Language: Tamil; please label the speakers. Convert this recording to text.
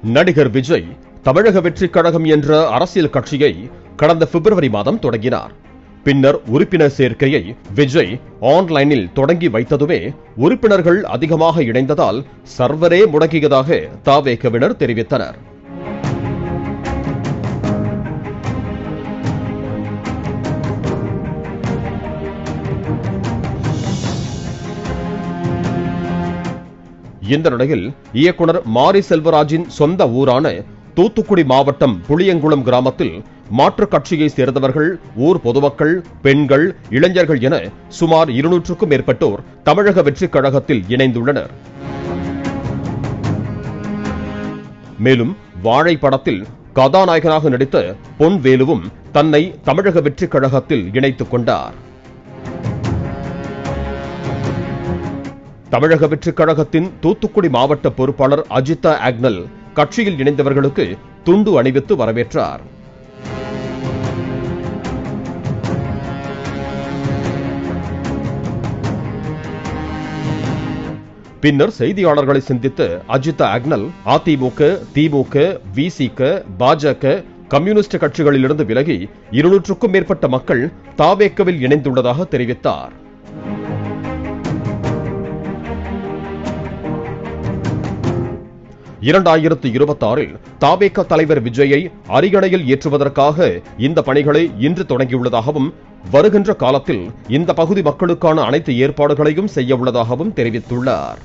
Speaker 1: நடிகர் விஜய் தமிழக வெற்றிக் கழகம் என்ற அரசியல் கட்சியை கடந்த பிப்ரவரி மாதம் தொடங்கினார். பின்னர் உறுப்பினர் சேர்க்கையை விஜய் ஆன்லைனில் தொடங்கி வைத்ததுமே உறுப்பினர்கள் அதிகமாக இணைந்ததால் சர்வரே முடங்கியதாக தவேகவினர் தெரிவித்தனர். இந்த நிலையில் இயக்குனர் மாரி செல்வராஜின் சொந்த ஊரான தூத்துக்குடி மாவட்டம் புளியங்குளம் கிராமத்தில் மாற்றுக் கட்சியை சேர்ந்தவர்கள், ஊர் பொதுமக்கள், பெண்கள், இளைஞர்கள் என சுமார் 200க்கும் மேற்பட்டோர் தமிழக வெற்றிக் கழகத்தில் இணைந்துள்ளனர். மேலும் வாழை படத்தில் கதாநாயகனாக நடித்த பொன்வேலுவும் தன்னை தமிழக வெற்றிக் கழகத்தில் இணைத்துக் கொண்டார். தமிழக வெற்றிக் கழகத்தின் தூத்துக்குடி மாவட்ட பொறுப்பாளர் அஜிதா ஆக்னல் கட்சியில் இணைந்தவர்களுக்கு துண்டு அணிவித்து வரவேற்றார். பின்னர் செய்தியாளர்களை சந்தித்த அஜிதா ஆக்னல் அதிமுக, திமுக, விசிக, பாஜக, கம்யூனிஸ்ட் கட்சிகளிலிருந்து விலகி 200க்கும் மேற்பட்ட மக்கள் தவேகவில் இணைந்துள்ளதாக தெரிவித்தார். தவேக தலைவர் விஜயை அரியணையில் ஏற்றுவதற்காக இந்த பணிகளை இன்று தொடங்கியுள்ளதாகவும், வருகின்ற காலத்தில் இந்த பகுதி மக்களுக்கான அனைத்து ஏற்பாடுகளையும் செய்ய உள்ளதாகவும் தெரிவித்துள்ளார்.